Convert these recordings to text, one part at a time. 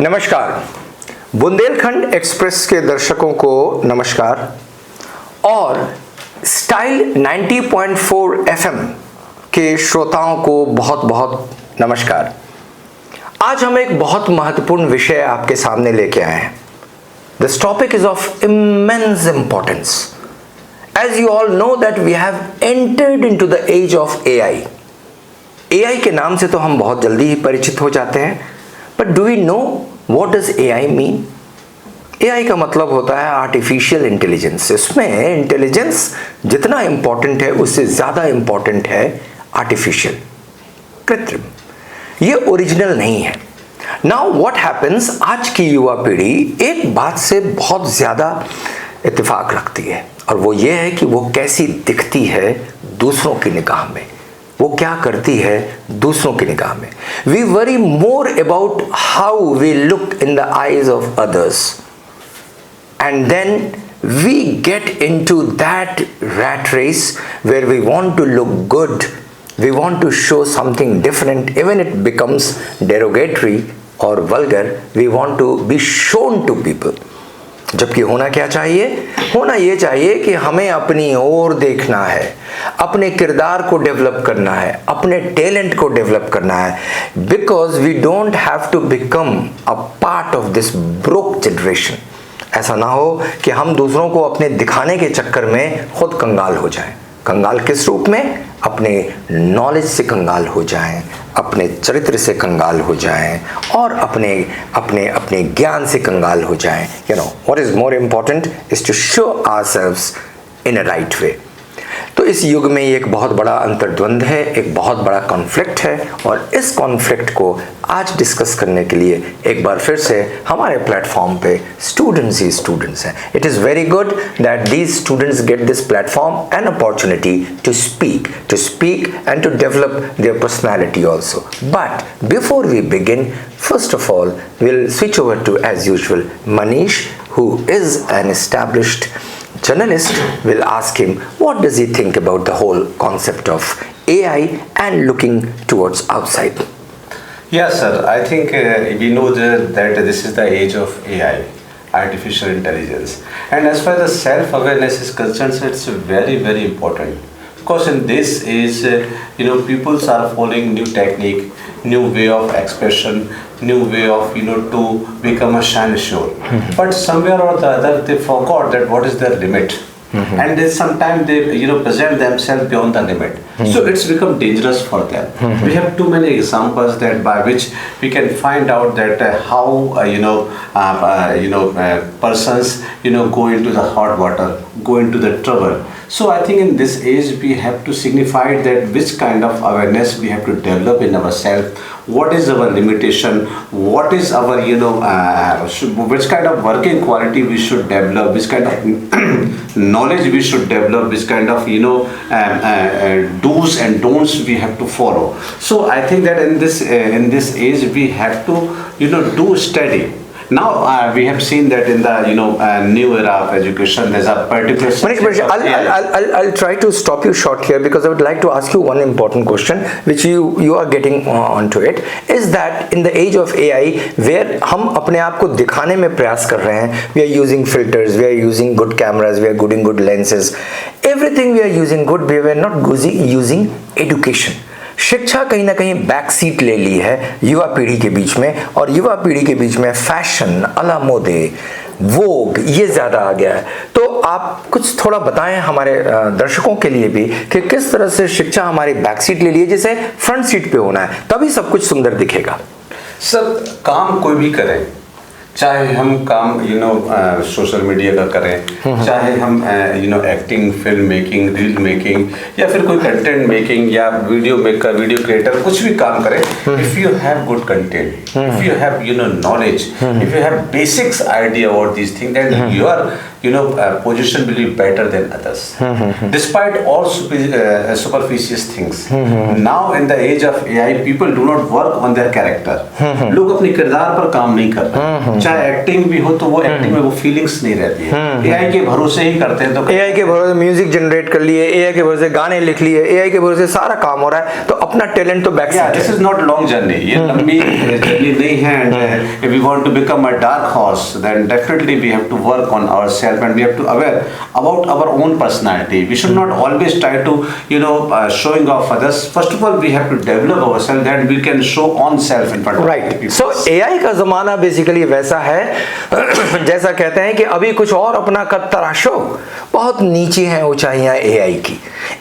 नमस्कार, बुंदेलखंड एक्सप्रेस के दर्शकों को नमस्कार और स्टाइल 90.4 एफएम के श्रोताओं को बहुत बहुत नमस्कार। आज हम एक बहुत महत्वपूर्ण विषय आपके सामने लेके आए हैं। This topic is of immense importance as you all know that we have entered into the age of AI. AI के नाम से तो हम बहुत जल्दी ही परिचित हो जाते हैं, but do we know what does AI mean? AI का मतलब होता है आर्टिफिशियल इंटेलिजेंस। इसमें इंटेलिजेंस जितना इंपॉर्टेंट है उससे ज्यादा इंपॉर्टेंट है आर्टिफिशियल, कृत्रिम। ये ओरिजिनल नहीं है। नाउ व्हाट हैपेंस, आज की युवा पीढ़ी एक बात से बहुत ज्यादा इत्तेफाक रखती है और वो ये है कि वो कैसी दिखती है दूसरों की निगाह में, वो क्या करती है दूसरों की निगाह में। We worry more about how we look in the eyes of others and then we get into that rat race where we want to look good, we want to show something different, even it becomes derogatory और vulgar, we want to be shown to people. जबकि होना क्या चाहिए? होना ये चाहिए कि हमें अपनी ओर देखना है, अपने किरदार को डेवलप करना है, अपने टैलेंट को डेवलप करना है, because we don't have to become a part of this broke generation. ऐसा ना हो कि हम दूसरों को अपने दिखाने के चक्कर में खुद कंगाल हो जाएं। कंगाल किस रूप में? अपने नॉलेज से कंगाल हो जाएं, अपने चरित्र से कंगाल हो जाएं और अपने अपने अपने ज्ञान से कंगाल हो जाएं। You know what is more important is to show ourselves in a right way. तो इस युग में ये एक बहुत बड़ा अंतर्द्वंद है, एक बहुत बड़ा कॉन्फ्लिक्ट है और इस कॉन्फ्लिक्ट को आज डिस्कस करने के लिए एक बार फिर से हमारे प्लेटफॉर्म पे स्टूडेंट्स ही स्टूडेंट्स हैं। It is very good that these students get this platform an opportunity to speak and to develop their personality also. But before we begin, first of all we'll switch over to, as usual, Manish, who is an established journalist. Will ask him what does he think about the whole concept of AI and looking towards outside. Yes, sir. I think we know that this is the age of AI, artificial intelligence, and as far as self-awareness is concerned, it's very, very important. Because in this age, people are following new technique, new way of expression, new way of to become a shine sure. But somewhere or the other, they forgot that what is their limit. And then sometimes they present themselves beyond the limit. So it's become dangerous for them. We have too many examples that by which we can find out that how persons go into the hot water, go into the trouble. So I think in this age we have to signify that which kind of awareness we have to develop in ourselves. What is our limitation? What is our which kind of working quality we should develop? Which kind of knowledge we should develop? Which kind of do's and don'ts we have to follow? So I think that in this age we have to do study. Now we have seen that in the new era of education, there's a particular. Manish, I'll try to stop you short here because I would like to ask you one important question, which you are getting onto it. Is that in the age of AI, where हम अपने आप को दिखाने में प्रयास कर रहे हैं, we are using filters, we are using good cameras, we are using good lenses, everything we are using good, we are not using education. शिक्षा कहीं ना कहीं बैक सीट ले ली है युवा पीढ़ी के बीच में, और युवा पीढ़ी के बीच में फैशन, अला मोदे, वोग, ये ज्यादा आ गया है। तो आप कुछ थोड़ा बताएं हमारे दर्शकों के लिए भी कि किस तरह से शिक्षा हमारी बैक सीट ले ली है, जिसे फ्रंट सीट पे होना है, तभी सब कुछ सुंदर दिखेगा। सब काम कोई भी करे, चाहे हम काम सोशल मीडिया का करें, चाहे हम acting, film making, reel making, या फिर कोई कंटेंट मेकिंग या वीडियो मेकर, वीडियो क्रिएटर, कुछ भी काम करें, if you have good content, if you have knowledge, if you have basics idea about this thing, then position will be better than others. Despite all superficial things, now in the age of AI, people do not work on their character. लोग अपने किरदार पर काम नहीं कर रहे, चाहे acting भी हो तो वो एक्टिंग में वो फीलिंग्स नहीं रहती है, AI के भरोसे ही करते हैं। तो AI के भरोसे म्यूजिक जनरेट कर लिए, AI के भरोसे गाने लिख लिए, AI के भरोसे सारा काम हो रहा है, तो अपना टैलेंट तो back Yeah, this is not long journey. ये लंबी जर्नी नहीं है, and if we want to become a dark horse, then definitely we have to work on ourselves and we have to aware about our own personality. We should not always try to, showing off others. First of all, we have to develop ourselves, then we can show on self in front of people. So AI का जमाना basically वैसा है जैसा कहते हैं कि अभी कुछ और अपना कद तराशो, बहुत नीचे हैं ऊंचाइयां AI की।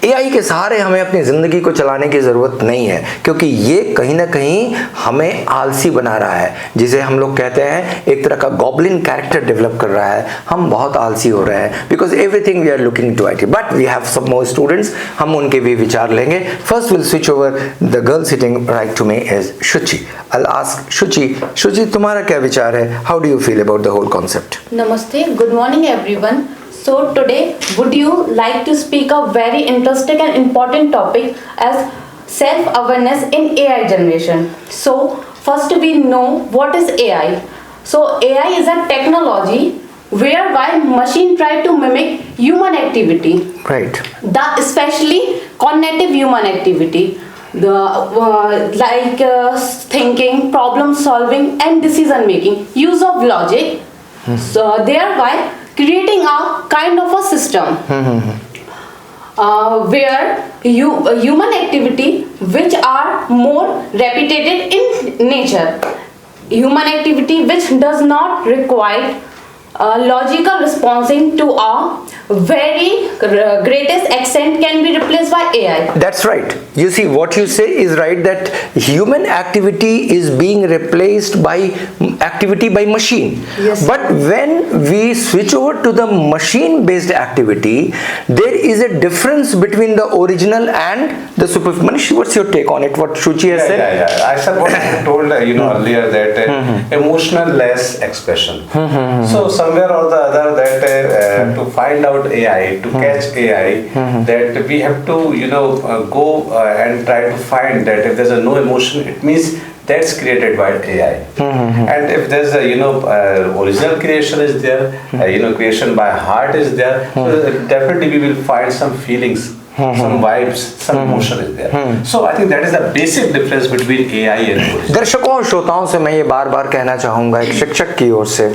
AI के सहारे हमें अपनी जिंदगी को चलाने की जरूरत नहीं है, क्योंकि ये कहीं ना कहीं हमें आलसी बना रहा है, जिसे हम लोग कहते हैं एक तरह का गॉब्लिन कैरेक्टर डेवलप कर रहा है। हम बहुत आलसी हो रहे हैं because everything we are looking to IT, but we have some more students, हम उनके भी विचार लेंगे। First will switch over, the girl sitting right to me is Shuchi. I will ask Shuchi, तुम्हारा क्या विचार है? How do you feel about the whole concept? Namaste, good morning everyone. So today would you like to speak a very interesting and important topic as self-awareness in AI generation. So first we know what is AI. So AI is a technology whereby machine try to mimic human activity. Right. The especially cognitive human activity. Thinking, problem solving and decision making, use of logic, so thereby creating a kind of a system where human activity which are more repetitive in nature, human activity which does not require logical responding to a very greatest extent can be replaced by AI. That's right. You see, what you say is right, that human activity is being replaced by activity by machine. Yes. But when we switch over to the machine based activity, there is a difference between the original and the super. Manish, what's your take on it? What Shuchi has said? Yeah. I said what I told earlier, that emotional less expression. So somewhere or the other that to find out AI, to catch AI, that we have to go and try to find that if there's no emotion, it means that's created by AI. And if there's original creation is there, creation by heart is there, so definitely we will find some feelings, some vibes, some emotion is there. So I think that is the basic difference between AI and original. दर्शकों और श्रोताओं से मैं ये बार बार कहना चाहूंगा एक शिक्षक की ओर से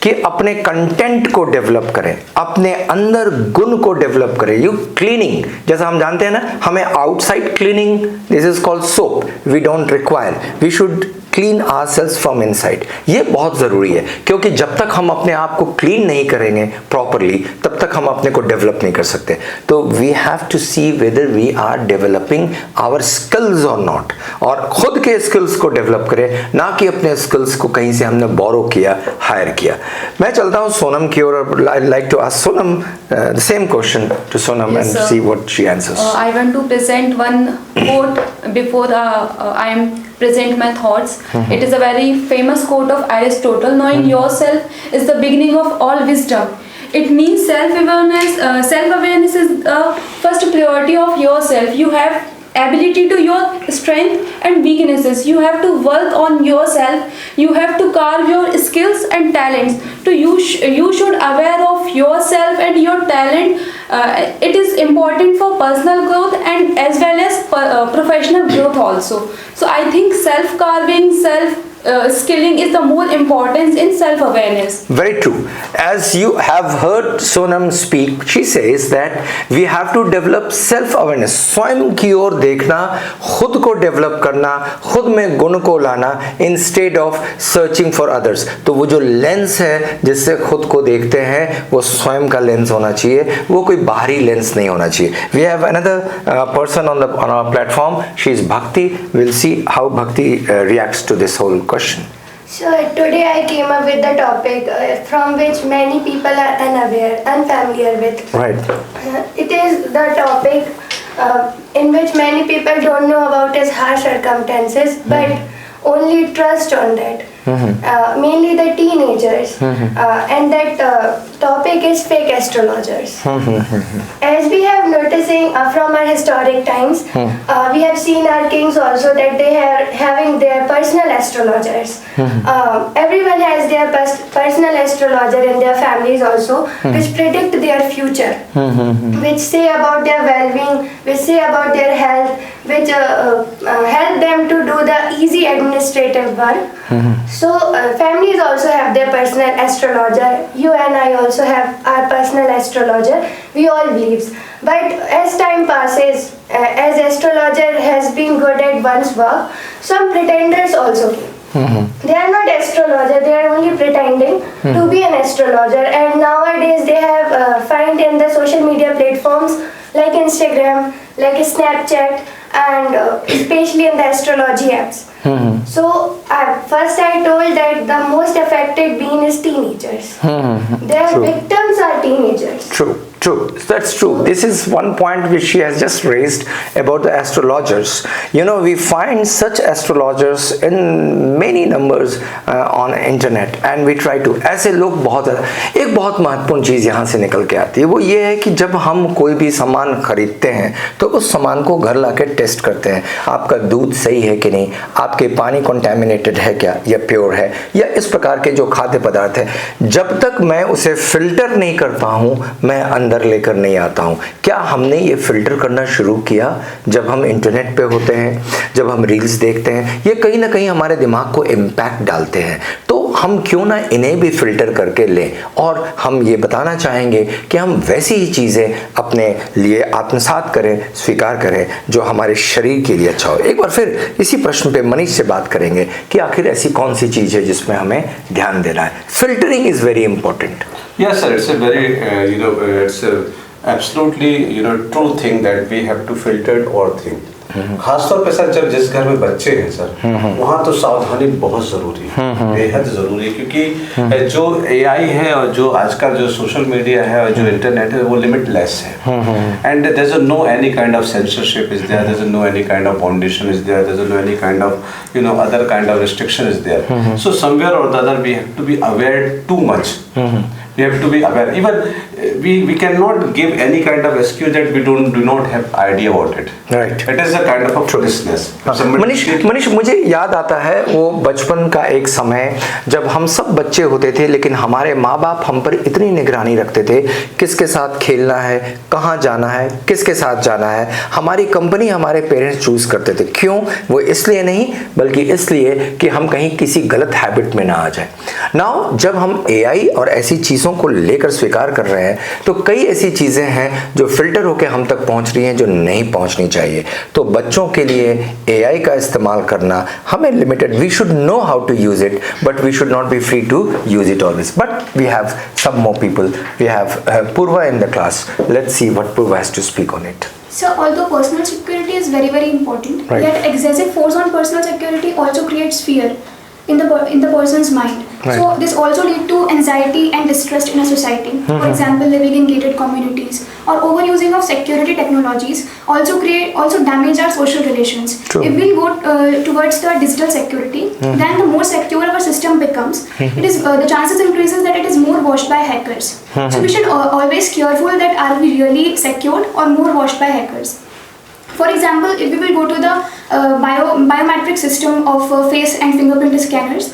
कि अपने कंटेंट को डेवलप करें, अपने अंदर गुण को डेवलप करें। यू क्लीनिंग, जैसा हम जानते हैं ना, हमें outside cleaning, this is called soap, we don't require, we should clean ourselves from inside. ये बहुत ज़रूरी है, क्योंकि जब तक हम अपने आप को क्लीन नहीं करेंगे प्रॉपरली, तब तक हम अपने को डेवलप नहीं कर सकते। तो we have to see whether we are developing our skills और नॉट, और खुद के स्किल्स को डेवलप करें, ना कि अपने स्किल्स को कहीं से हमने बोरो किया, हायर किया। मैं चलता हूँ सोनम की ओर। I like to ask Sonam the same question to Sonam and see what she answers. I want to present one quote before I am present my thoughts. It is a very famous quote of Aristotle. Knowing yourself is the beginning of all wisdom. It means self-awareness. Self-awareness is the first priority of yourself. You have ability to your strength and weaknesses. You have to work on yourself. You have to carve your skills and talents. You should aware of yourself and your talent. It is important for personal growth and as well as professional growth also. So I think self-carving, skilling is the more importance in self-awareness. Very true. As you have heard Sonam speak, she says that we have to develop self-awareness. स्वयं की ओर देखना, खुद को develop करना, खुद में गुण को लाना, instead of searching for others. तो वो जो लेंस है जिससे खुद को देखते हैं, वो स्वयं का लेंस होना चाहिए, वो कोई बाहरी लेंस नहीं होना चाहिए। We have another person on our platform. She is Bhakti. We'll see how Bhakti reacts to this whole question. So today I came up with the topic from which many people are unfamiliar with. Right. It is the topic in which many people don't know about his harsh circumstances, but only trust on that. mainly the teenagers, and that topic is fake astrologers. As we have noticing from our historic times, we have seen our kings also that they are having their personal astrologers. Everyone has their personal astrologer in their families also, which predict their future, which say about their well-being, which say about their health, which help them to do the easy administrative work. So families also have their personal astrologer. You and I also have our personal astrologer. We all believes. But as time passes, as astrologer has been good at one's work, some pretenders also came. They are not astrologer, they are only pretending to be an astrologer, and nowadays they have find in the social media platforms like Instagram, like Snapchat, and especially in the astrology apps. So first I told that the most affected being is teenagers. Their True. victims are teenagers. True, that's true. This is one point which she has just raised about the astrologers. You know, we find such astrologers in many numbers on internet, and we try to, ऐसे लोग बहुत एक बहुत महत्वपूर्ण चीज़ यहाँ से निकल के आती है, वो ये है कि जब हम कोई भी सामान खरीदते हैं तो उस सामान को घर लाके टेस्ट करते हैं, आपका दूध सही है कि नहीं, आपके पानी कंटामिनेटेड है क्या या प्योर है, या इस प्रकार के जो खाद्य पदार्थ है, जब तक मैं उसे फिल्टर नहीं करता हूँ मैं अंदर लेकर नहीं आता हूँ। क्या हमने ये फिल्टर करना शुरू किया जब हम इंटरनेट पे होते हैं, जब हम रील्स देखते हैं? ये कहीं ना कहीं हमारे दिमाग को इम्पैक्ट डालते हैं, तो हम क्यों ना इन्हें भी फिल्टर करके लें, और हम ये बताना चाहेंगे कि हम वैसी ही चीज़ें अपने लिए आत्मसात करें, स्वीकार करें जो हमारे शरीर के लिए अच्छा हो। एक बार फिर इसी प्रश्न पे मनीष से बात करेंगे कि आखिर ऐसी कौन सी चीज़ है जिसमें हमें ध्यान देना है। Filtering is very important. Yes, sir. It's a very, it's a absolutely, true thing that we have to filter all things. खासतौर पे सर जब जिस घर में बच्चे हैं सर, वहाँ तो सावधानी बहुत ज़रूरी है, बेहद ज़रूरी है, क्योंकि जो AI है और जो आज का जो सोशल मीडिया है और जो इंटरनेट है वो लिमिटलेस है, and there is no any kind of censorship is there, there is no any kind of foundation is there, there is no any kind of other kind of restriction is there. So somewhere or the other we have to be aware too much. We have to be aware. Even we cannot give any kind of excuse that we do not have idea about it. Right. It is a kind of a foolishness. Manish मुझे याद आता है वो बचपन का एक समय जब हम सब बच्चे होते थे, लेकिन हमारे माँ बाप हम पर इतनी निगरानी रखते थे, किसके साथ खेलना है, कहाँ जाना है, किसके साथ जाना है, हमारी कंपनी हमारे पेरेंट्स चूज करते थे. क्यों? वो इसलिए नहीं बल्कि इसलिए कि हम कहीं किसी गलत हैबिट में ना आ जाए. नाउ जब हम AI और ऐसी चीज़ों को लेकर स्वीकार कर रहे हैं तो कई ऐसी चीज़ें हैं जो फिल्टर होकर हम तक पहुंच रही हैं जो नहीं पहुंचनी चाहिए. तो बच्चों के लिए AI का इस्तेमाल करना हमें limited, we should know how to use it but we should not be free to use it always. But we have some more people. We have Purva in the class. Let's see what Purva has to speak on it. So although personal security is very, very important, Right. yet excessive force on personal security also creates fear in the person's mind. Right. So this also lead to anxiety and distrust in a society. For example, living in gated communities or overusing of security technologies also damage our social relations. True. If we go towards the digital security, then the more secure our system becomes, it is the chances increases that it is more watched by hackers. So we should always careful that are we really secured or more watched by hackers. For example, if we will go to the biometric system of face and fingerprint scanners,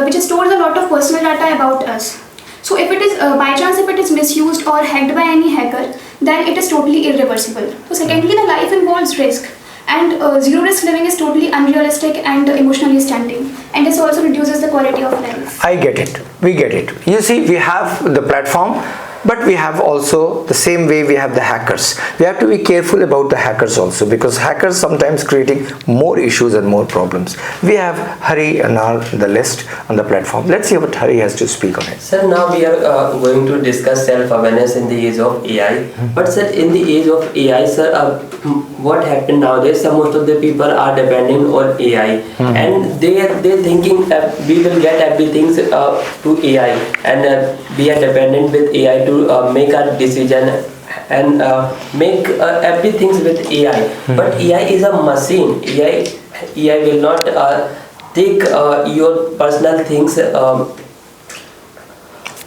which stores a lot of personal data about us. So if it is by chance if it is misused or hacked by any hacker, then it is totally irreversible. So secondly, the life involves risk, and zero risk living is totally unrealistic and emotionally stunting, and this also reduces the quality of life. I get it. We get it. You see, we have the platform, but we have also the same way we have the hackers. We have to be careful about the hackers also, because hackers sometimes creating more issues and more problems. We have Hari on the list on the platform. Let's see what Hari has to speak on it. Sir, now we are going to discuss self-awareness in the age of AI. But sir, in the age of AI, sir, what happened nowadays? Most of the people are depending on AI, and they thinking that we will get everything to AI, and we are dependent with AI to make our decision and make everything with AI. But AI is a machine. AI will not take your personal things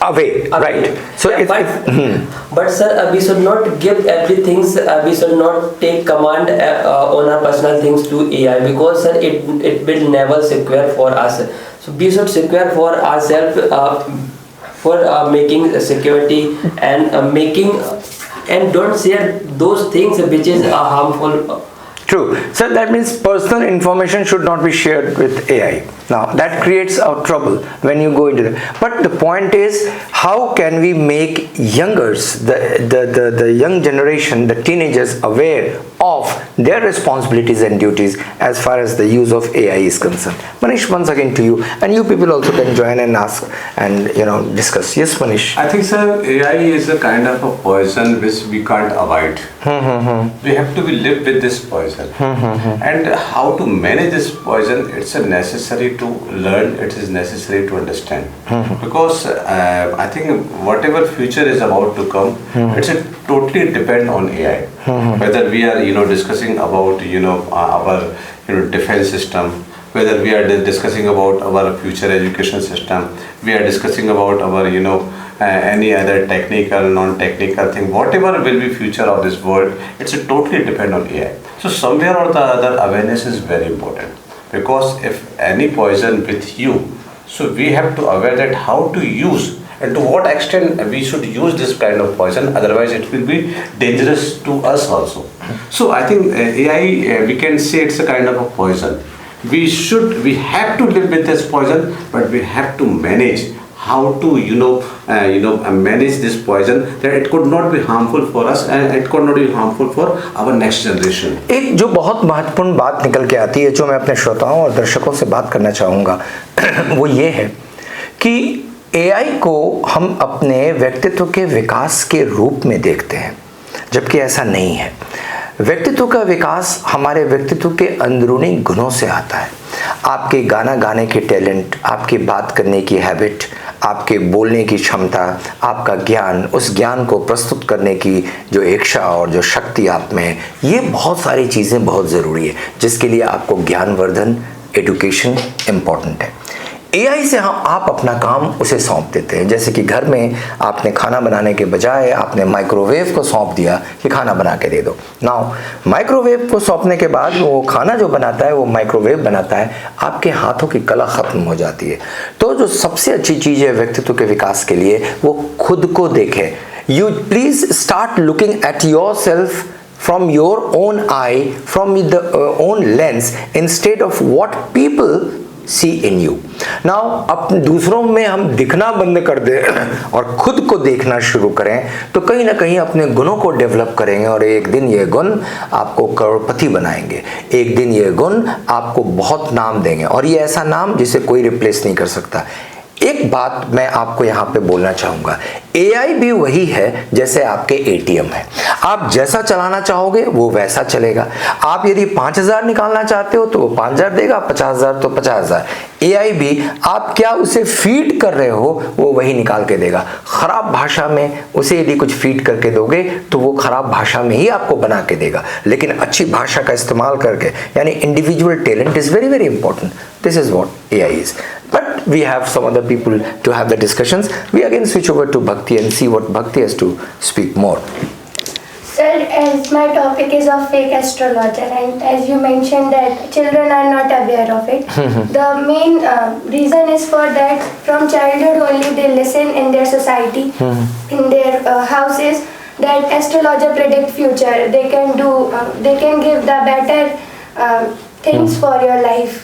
away, right? So Yeah, but sir, we should not give everything. We should not take command on our personal things to AI, because sir, it will never secure for us. So we should secure for ourselves, for making security and making, and don't share those things which is harmful. True. So that means personal information should not be shared with AI. Now that creates a trouble when you go into that. But the point is, how can we make youngers, the young generation, the teenagers aware of their responsibilities and duties as far as the use of AI is concerned? Manish, once again to you, and you people also can join and ask and discuss. Yes, Manish. I think, sir, AI is a kind of a poison which we can't avoid. We have to be live with this poison. And how to manage this poison, it's a necessary to learn, it is necessary to understand. Because I think whatever future is about to come, it's a totally depend on AI. Whether we are discussing about our defense system, whether we are discussing about our future education system, we are discussing about our any other technical, non-technical thing, whatever will be future of this world, it's a totally depend on AI. So somewhere or the other, awareness is very important, because if any poison with you, so we have to aware that how to use and to what extent we should use this kind of poison, otherwise it will be dangerous to us also. So I think AI, we can say it's a kind of a poison. We have to live with this poison, but we have to manage how to manage this poison, that it could not be harmful for us and it could not be harmful for our next generation. एक जो बहुत महत्वपूर्ण बात निकल के आती है, जो मैं अपने श्रोताओं और दर्शकों से बात करना चाहूँगा, वो ये है कि AI को हम अपने व्यक्तित्व के विकास के रूप में देखते हैं, जबकि ऐसा नहीं है। व्यक्तित्व का विकास हमारे व्यक्तित्व के अंदरूनी गुणों से आता है। आपके गाना गाने के टैलेंट, आपकी बात करने की हैबिट, आपके बोलने की क्षमता, आपका ज्ञान, उस ज्ञान को प्रस्तुत करने की जो इच्छा और जो शक्ति आप में है, ये बहुत सारी चीज़ें बहुत ज़रूरी है, जिसके लिए आपको ज्ञानवर्धन, एडुकेशन इम्पॉर्टेंट है। AI से आप अपना काम उसे सौंप देते हैं। जैसे कि घर में आपने खाना बनाने के बजाय आपने माइक्रोवेव को सौंप दिया कि खाना बना के दे दो। नाउ माइक्रोवेव को सौंपने के बाद वो खाना जो बनाता है, वो माइक्रोवेव बनाता है, आपके हाथों की कला ख़त्म हो जाती है। तो जो सबसे अच्छी चीज़ है व्यक्तित्व के विकास के लिए, वो खुद को देखें। You please start looking at your self from your own eye, from the own lens, instead of what people see in you. Now अब दूसरों में हम दिखना बंद कर दें और खुद को देखना शुरू करें, तो कहीं ना कहीं अपने गुणों को डेवलप करेंगे और एक दिन ये गुण आपको करोड़पति बनाएंगे। एक दिन ये गुण आपको बहुत नाम देंगे, और ये ऐसा नाम जिसे कोई रिप्लेस नहीं कर सकता। एक बात मैं आपको यहाँ पे बोलना चाहूँगा, AI भी वही है जैसे आपके ATM है। आप जैसा चलाना चाहोगे वो वैसा चलेगा। आप यदि 5,000 निकालना चाहते हो तो वो 5,000 देगा, 50,000 तो 50,000। AI भी आप क्या उसे फीड कर रहे हो वो वही निकाल के देगा। खराब भाषा में उसे यदि कुछ फीड करके दोगे तो वो खराब भाषा में ही आपको बना के देगा, लेकिन अच्छी भाषा का इस्तेमाल करके, यानी individual talent is very very important. This is what AI is. But we have some other people to have the discussions. We again switch over to Bhakti and see what Bhakti has to speak more. Sir, as my topic is of fake astrologer, and as you mentioned that children are not aware of it, the main reason is for that from childhood only they listen in their society, in their houses, that astrologer predict future. They can do, they can give the better things for your life.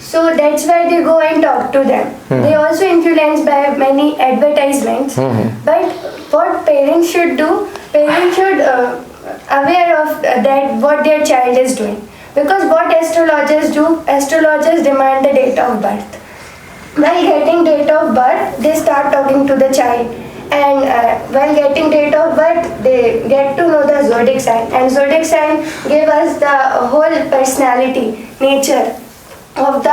So that's why they go and talk to them. They also influenced by many advertisements. But what parents should do, parents should aware of that what their child is doing. Because what astrologers do, astrologers demand the date of birth. While getting date of birth, they start talking to the child. And while getting date of birth, they get to know the zodiac sign. And zodiac sign give us the whole personality, nature of the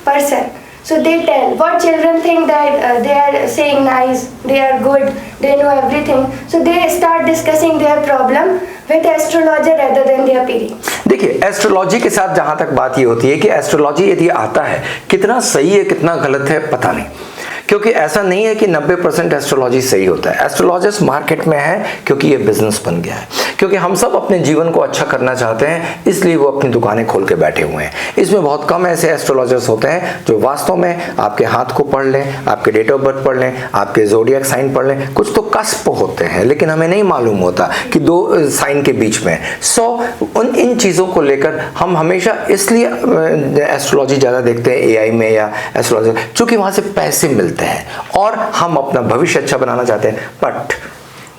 person. So they tell what children think that they are saying nice, they are good, they know everything. So they start discussing their problem with astrologer rather than their parents. देखिए astrology के साथ जहां तक बात ये होती है कि एस्ट्रोलॉजी यदि आता है कितना सही है कितना गलत है पता नहीं, क्योंकि ऐसा नहीं है कि 90% एस्ट्रोलॉजी सही होता है। एस्ट्रोलॉजिस्ट मार्केट में है क्योंकि ये बिजनेस बन गया है, क्योंकि हम सब अपने जीवन को अच्छा करना चाहते हैं, इसलिए वो अपनी दुकानें खोल के बैठे हुए हैं। इसमें बहुत कम ऐसे एस्ट्रोलॉजर्स होते हैं जो वास्तव में आपके हाथ को पढ़ लें, आपके डेट ऑफ बर्थ पढ़ लें, आपके ज़ोडिएक साइन पढ़ लें। कुछ तो कस्प होते हैं लेकिन हमें नहीं मालूम होता कि दो साइन के बीच में। इन चीज़ों को लेकर हम हमेशा इसलिए एस्ट्रोलॉजी ज़्यादा देखते हैं एआई में या एस्ट्रोलॉजी, चूँकि वहाँ से पैसे मिलते हैं और हम अपना भविष्य अच्छा बनाना चाहते हैं। But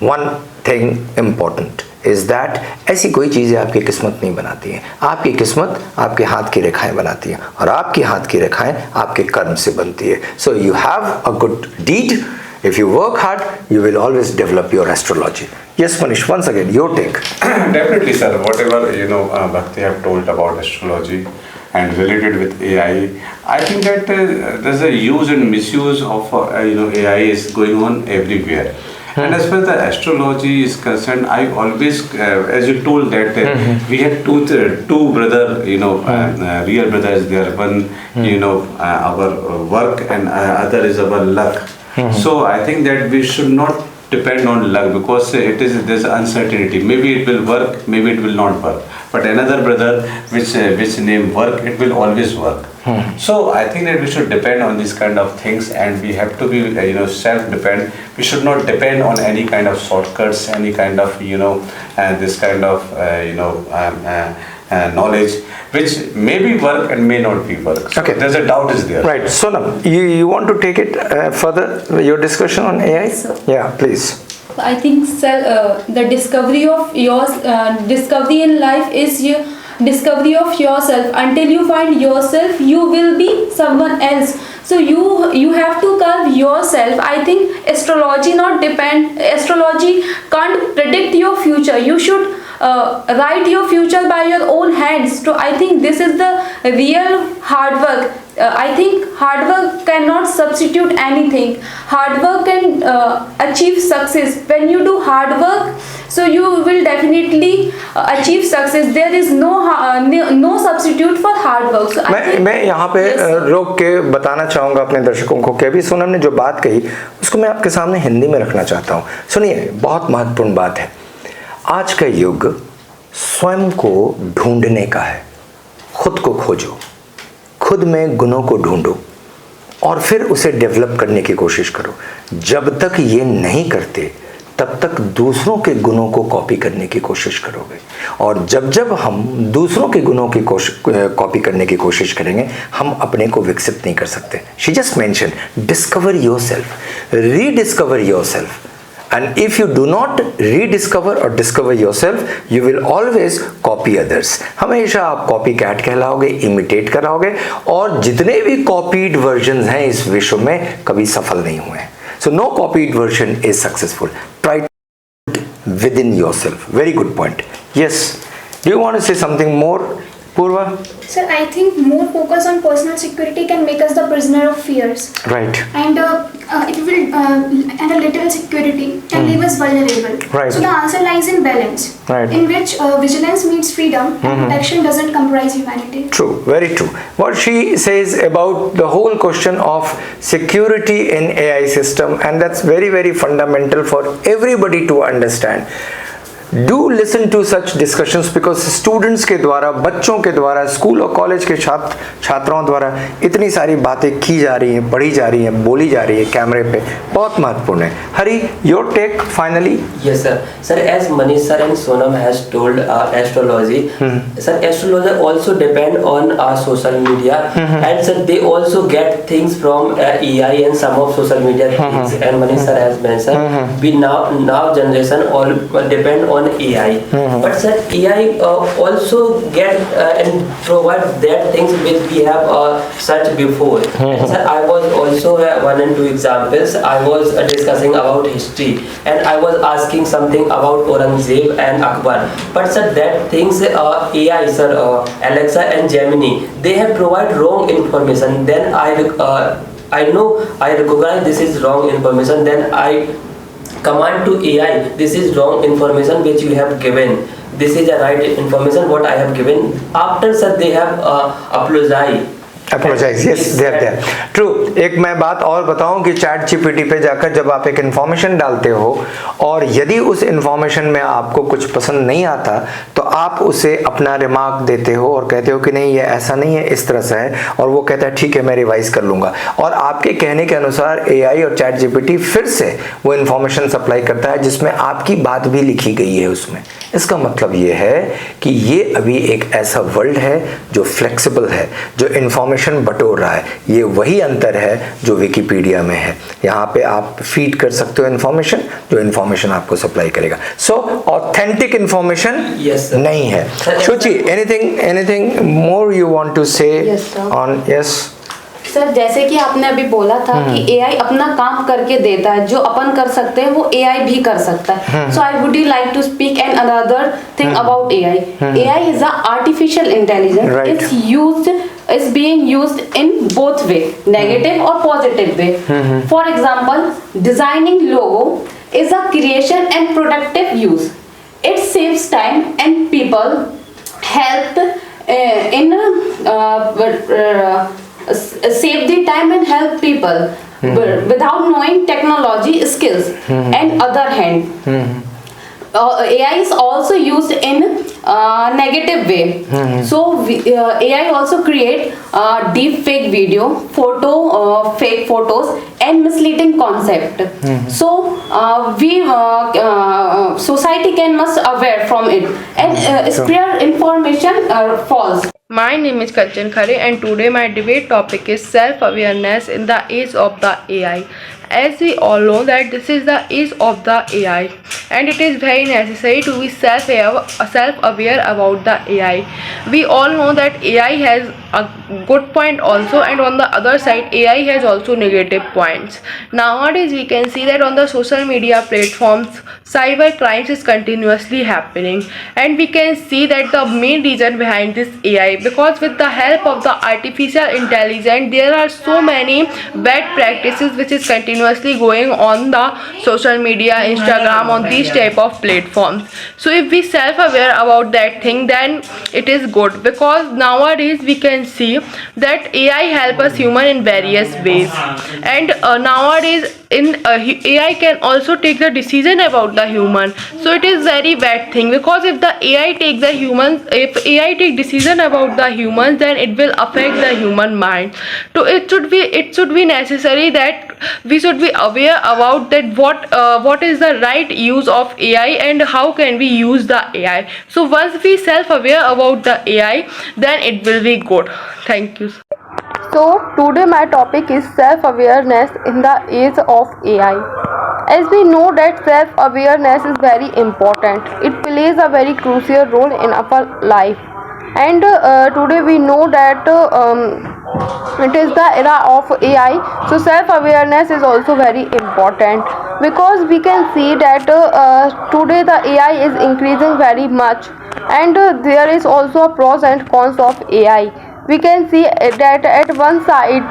one thing important is that ऐसी कोई चीज़ें आपकी किस्मत नहीं बनाती हैं। आपकी किस्मत आपके हाथ की रेखाएं बनाती हैं और आपकी हाथ की रेखाएं आपके कर्म से बनती है। So you have a good deed, if you work hard you will always develop your astrology. Yes Manish, once again your take. Definitely sir, whatever Bhakti have told about astrology and related with AI, I think that there's a use and misuse of AI is going on everywhere. And as far as the astrology is concerned, I always, as you told that we had two brother, real brothers there. One, our work and other is our luck. So I think that we should not depend on luck because there's uncertainty. Maybe it will work, maybe it will not work. But another brother, which name work, it will always work. So I think that we should depend on these kind of things, and we have to be self-dependent. We should not depend on any kind of shortcuts, any kind of this kind of knowledge which may be work and may not be work. So Okay. there's a doubt is there. Right. Sonam, you want to take it further, your discussion on AI? Sir. Yeah, please. I think the discovery of discovery in life is your discovery of yourself. Until you find yourself, you will be someone else. So you have to carve yourself. I think astrology can't predict your future. You should write your future by your own hands. So I think this is the real hard work. I think hard work cannot substitute anything. Hard work can achieve success. When you do hard work, so you will definitely achieve success. There is no substitute for hard work. So मैं यहाँ पे रोक के बताना चाहूँगा अपने दर्शकों को कि अभी सोनम ने जो बात कही उसको मैं आपके सामने हिंदी में रखना चाहता हूँ। सुनिए, बहुत महत्वपूर्ण बात है। आज का युग स्वयं को ढूंढने का है। खुद को खोजो, खुद में गुणों को ढूंढो और फिर उसे डेवलप करने की कोशिश करो। जब तक ये नहीं करते तब तक दूसरों के गुणों को कॉपी करने की कोशिश करोगे, और जब हम दूसरों के गुणों की कॉपी करने की कोशिश करेंगे हम अपने को विकसित नहीं कर सकते। She just mention discover yourself, rediscover yourself, and if you do not rediscover or discover yourself you will always copy others. हमेशा आप कॉपी कैट कहलाओगे, इमिटेट कराओगे, और जितने भी कॉपीड वर्जन हैं इस विश्व में कभी सफल नहीं हुए। So no copied version is successful. Try within yourself. Very good point. Yes. Do you want to say something more, Purva? Sir, I think more focus on personal security can make us the prisoner of fears. Right. And it will and a little security can leave us vulnerable. Right. So the answer lies in balance, Right. in which vigilance meets freedom and protection doesn't comprise humanity. True, very true. What she says about the whole question of security in AI system, and that's very, very fundamental for everybody to understand. Do listen to such discussions because students के द्वारा, बच्चों के द्वारा, school और college के छात्रों द्वारा इतनी सारी बातें की जा रही हैं, पढ़ी जा रही हैं, बोली जा रही है कैमरे पे, बहुत महत्वपूर्ण है। हरी, your take finally? Yes, sir. Sir, as Manish sir and Sonam has told astrology, sir, astrologer also depend on social media, and sir, they also get things from AI and some of social media things. And Manish sir has mentioned, we now generation all depend on on AI. But sir, AI also get and provide that things which we have searched before. And sir, I was also one and two examples. I was discussing about history, and I was asking something about Aurangzeb and Akbar. But sir, that things AI, sir, Alexa and Gemini, they have provide wrong information. Then I know I recognize this is wrong information. Then I command to AI, this is wrong information which you have given. This is the right information what I have given. After sir, they have apologise, yes there there true. एक मैं बात और बताऊं कि chat GPT पे जाकर जब आप एक इन्फॉर्मेशन डालते हो और यदि उस इन्फॉर्मेशन में आपको कुछ पसंद नहीं आता तो आप उसे अपना रिमार्क देते हो और कहते हो कि नहीं ये ऐसा नहीं है, इस तरह से है, और वो कहता है ठीक है मैं रिवाइज कर लूंगा, और आपके कहने के अनुसार एआई और चैट जीपीटी फिर से वो इन्फॉर्मेशन सप्लाई करता है जिसमें आपकी बात भी लिखी गई है उसमें। इसका मतलब ये है कि ये अभी एक ऐसा वर्ल्ड है जो फ्लेक्सिबल है, जो इन्फॉर्मेशन बटोर रहा है। ये वही अंतर है जो विकिपीडिया में है। यहाँ पे आप फीड कर सकते हो इन्फॉर्मेशन, जो इन्फॉर्मेशन आपको सप्लाई करेगा। सो ऑथेंटिक इन्फॉर्मेशन नहीं है। Shuchi, anything more you want to say on? Yes sir, जैसे कि आपने अभी बोला था कि एआई अपना काम करके देता है, जो अपन कर सकते हैं वो एआई भी कर सकता है। So I would you like to speak an another thing about AI. AI is a artificial intelligence, is being used in both way, negative or positive way. For example, designing logo is a creation and productive use. It saves time and people help save the time and help people without knowing technology skills. And other hand, AI is also used in negative way. So AI also create deep fake video, fake photos and misleading concept. So society can must aware from it and spread information false. My name is Kanchan Khare and today my debate topic is self-awareness in the age of the AI. As we all know that this is the age of the AI and it is very necessary to be self-aware about the AI. We all know that AI has a good point also, and on the other side AI has also negative points. Nowadays we can see that on the social media platforms cyber crimes is continuously happening, and we can see that the main reason behind this AI, because with the help of the artificial intelligence there are so many bad practices which is continuously going on the social media, Instagram, on these type of platforms. So if we self-aware about that thing, then it is good, because nowadays we can see that AI help us human in various ways, and nowadays AI can also take the decision about the human. So it is very bad thing, because if the AI take the humans, if AI take decision about the humans, then it will affect the human mind. So it should be necessary that we should be aware about that what is the right use of AI and how can we use the AI. So once we self-aware about the AI, then it will be good. Thank you. So today my topic is self-awareness in the age of AI. As we know that self-awareness is very important. It plays a very crucial role in our life. And today we know that it is the era of AI. So self-awareness is also very important, because we can see that today the AI is increasing very much, and there is also pros and cons of AI. We can see that at one side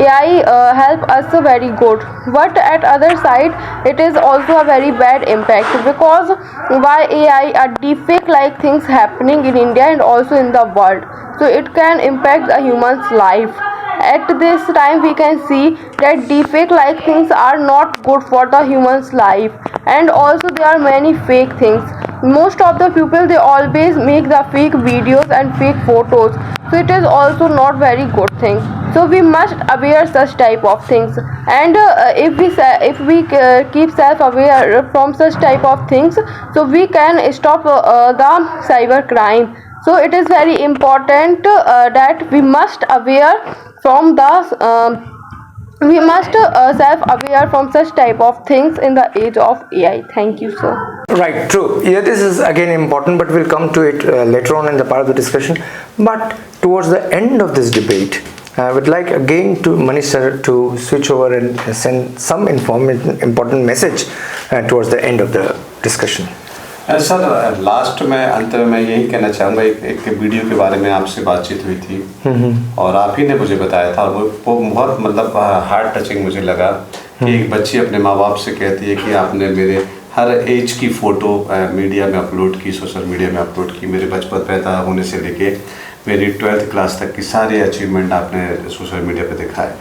AI help us very good, but at other side it is also a very bad impact, because why AI are deepfake like things happening in India and also in the world. So it can impact a human's life. At this time we can see that deepfake like things are not good for the human's life, and also there are many fake things. Most of the people, they always make the fake videos and fake photos, so it is also not very good thing. So we must aware such type of things, and if we keep self-aware from such type of things, so we can stop the cyber crime. So it is very important that we must aware from the self-aware from such type of things in the age of AI. Thank you, sir. Right, true. Yeah, this is again important, but we'll come to it later on in the part of the discussion. But towards the end of this debate, I would like again to Manish sir to switch over and send some important message towards the end of the discussion. Sir last में अंत में मैं यही कहना चाहूँगा, एक video के बारे में आपसे बातचीत हुई थी और आप ही ने मुझे बताया था, और वो बहुत मतलब हार्ट टचिंग मुझे लगा कि एक बच्ची अपने माँ बाप से कहती है कि आपने मेरे हर एज की फ़ोटो मीडिया में अपलोड की, सोशल मीडिया में अपलोड की, मेरे बचपन पैदा होने से लेके मेरी 12th क्लास तक की सारे अचीवमेंट आपने सोशल मीडिया पे दिखाए।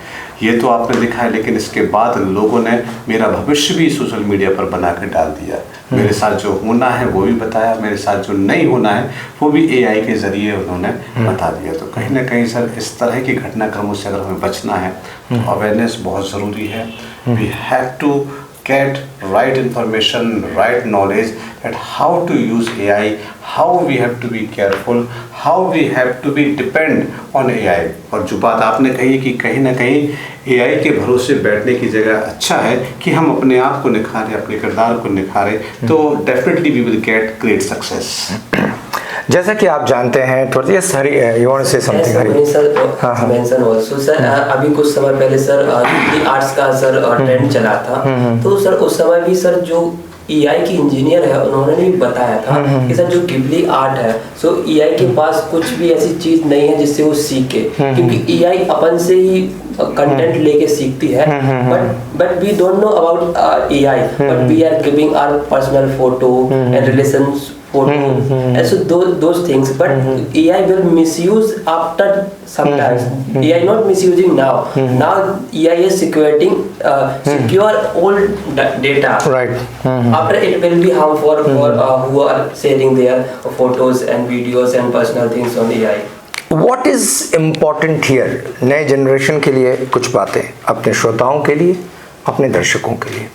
ये तो आपने दिखाया, लेकिन इसके बाद लोगों ने मेरा भविष्य भी सोशल मीडिया पर बना कर डाल दिया। मेरे साथ जो होना है वो भी बताया, मेरे साथ जो नहीं होना है वो भी AI के ज़रिए उन्होंने बता दिया। तो कहीं ना कहीं सर इस तरह की घटनाक्रमों से अगर हमें बचना है तो अवेयरनेस बहुत ज़रूरी है। We have to get right information, right knowledge at how to use AI, how we have to be careful, how we have to be depend on AI। और जो बात आपने कही कि कहीं ना कहीं AI के भरोसे बैठने की जगह अच्छा है कि हम अपने आप को निखारें, अपने किरदार को निखारें, तो definitely we will get great success. जैसा कि आप जानते हैं, थोड़ा yes Hari you want to say something Hari? Sir mention also sir, अभी कुछ समय पहले सर आर्ट्स का सर ट्रेंड चला था, तो सर उस समय भी सर जो AI की इंजीनियर है उन्होंने भी बताया था कि सर जो गिबली आर्ट है, सो AI के पास कुछ भी ऐसी चीज नहीं है जिससे वो सीखे, क्योंकि AI अपन से ही कंटेंट लेके सीखती है, but we don't know about AI, but we are giving our personal photo and relations photo and so those things, but AI will misuse after sometimes. AI not misusing now. Now AI is securing secure all data. Right. After it will be harmful for who are sharing their photos and videos and personal things on AI. What is important here? नए generation के लिए कुछ बातें, अपने श्रोताओं के लिए, अपने दर्शकों के लिए।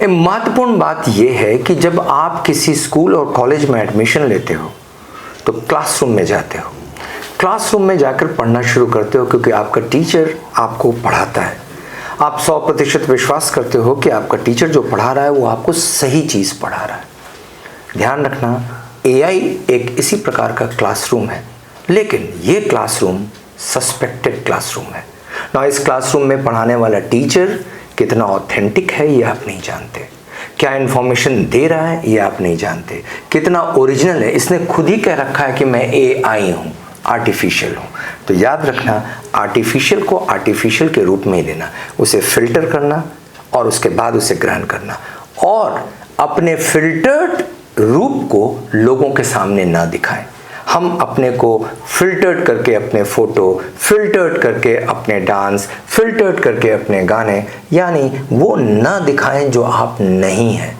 एक महत्वपूर्ण बात यह है कि जब आप किसी स्कूल और कॉलेज में एडमिशन लेते हो तो क्लासरूम में जाते हो, क्लासरूम में जाकर पढ़ना शुरू करते हो, क्योंकि आपका टीचर आपको पढ़ाता है। आप 100% विश्वास करते हो कि आपका टीचर जो पढ़ा रहा है वो आपको सही चीज़ पढ़ा रहा है। ध्यान रखना, AI एक इसी प्रकार का क्लासरूम है, लेकिन ये क्लासरूम सस्पेक्टेड क्लासरूम है ना। इस क्लासरूम में पढ़ाने वाला टीचर कितना ऑथेंटिक है ये आप नहीं जानते, क्या इन्फॉर्मेशन दे रहा है ये आप नहीं जानते, कितना ओरिजिनल है। इसने खुद ही कह रखा है कि मैं AI हूँ, आर्टिफिशियल हूँ। तो याद रखना, आर्टिफिशियल को आर्टिफिशियल के रूप में ही लेना, उसे फिल्टर करना और उसके बाद उसे ग्रहण करना, और अपने फिल्टर्ड रूप को लोगों के सामने ना दिखाएं। हम अपने को फिल्टर्ड करके अपने फ़ोटो, फिल्टर्ड करके अपने डांस, फिल्टर्ड करके अपने गाने, यानी वो ना दिखाएं जो आप नहीं हैं।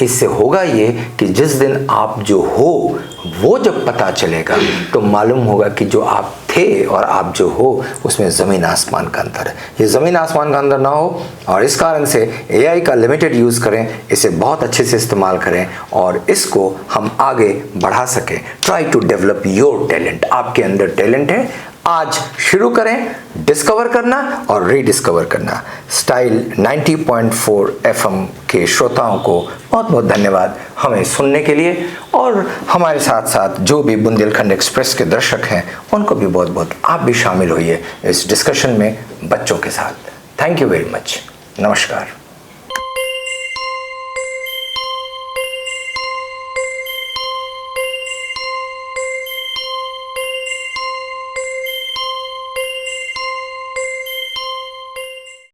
इससे होगा ये कि जिस दिन आप जो हो वो जब पता चलेगा तो मालूम होगा कि जो आप थे और आप जो हो उसमें ज़मीन आसमान का अंतर है। ये ज़मीन आसमान का अंतर ना हो, और इस कारण से AI का लिमिटेड यूज़ करें, इसे बहुत अच्छे से इस्तेमाल करें और इसको हम आगे बढ़ा सकें। Try to develop your talent. आपके अंदर टैलेंट है, आज शुरू करें डिस्कवर करना और रीडिस्कवर करना। स्टाइल 90.4 FM के श्रोताओं को बहुत बहुत धन्यवाद हमें सुनने के लिए, और हमारे साथ साथ जो भी बुंदेलखंड एक्सप्रेस के दर्शक हैं उनको भी बहुत बहुत आप भी शामिल होइए इस डिस्कशन में बच्चों के साथ। Thank you very much. नमस्कार।